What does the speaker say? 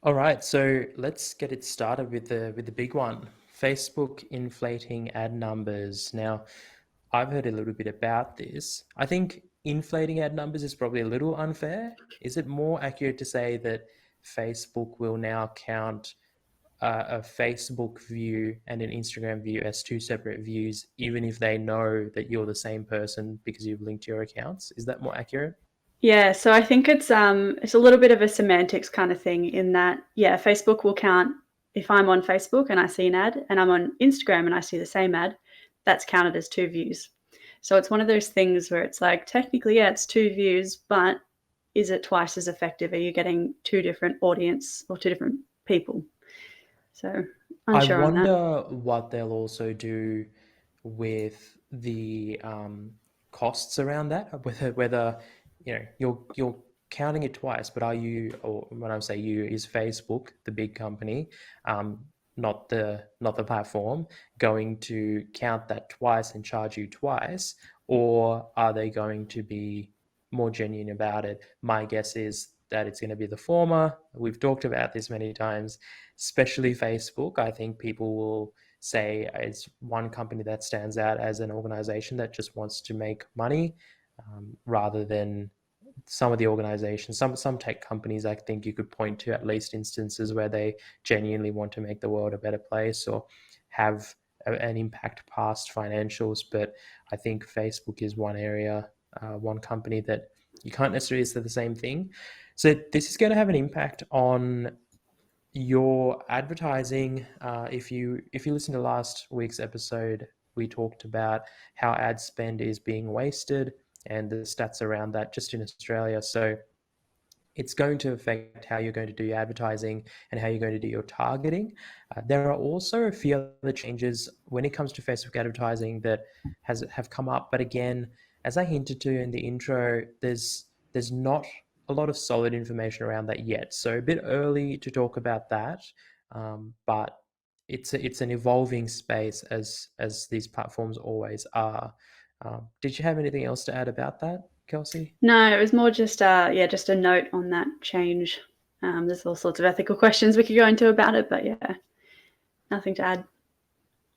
All right, so let's get it started with the big one. Facebook inflating ad numbers. Now, I've heard a little bit about this. I think inflating ad numbers is probably a little unfair. Is it more accurate to say that Facebook will now count a Facebook view and an Instagram view as two separate views, even if they know that you're the same person because you've linked your accounts? Is that more accurate? Yeah, so I think it's a little bit of a semantics kind of thing in that, yeah, Facebook will count if I'm on Facebook and I see an ad and I'm on Instagram and I see the same ad, that's counted as two views. So it's one of those things where it's like technically, yeah, it's two views, but is it twice as effective? Are you getting two different audience or two different people? So I unsure on that. wonder what they'll also do with the costs around that. Whether you're counting it twice, but are you, or when I say you, is Facebook, the big company, um, not the platform, going to count that twice and charge you twice, or are they going to be more genuine about it? My guess is that it's going to be the former. We've talked about this many times, especially Facebook. I think people will say it's one company that stands out as an organization that just wants to make money, rather than some of the organizations, some tech companies. I think you could point to at least instances where they genuinely want to make the world a better place or have an impact past financials. But I think Facebook is one area, one company that you can't necessarily say the same thing. So this is going to have an impact on your advertising. If you listen to last week's episode, we talked about how ad spend is being wasted and the stats around that just in Australia. So it's going to affect how you're going to do your advertising and how you're going to do your targeting. There are also a few other changes when it comes to Facebook advertising that have come up, but again, as I hinted to in the intro, there's not a lot of solid information around that yet. So a bit early to talk about that, but it's an evolving space as these platforms always are. Did you have anything else to add about that, Kelsey? No, it was more just yeah, just a note on that change. There's all sorts of ethical questions we could go into about it, but yeah, nothing to add.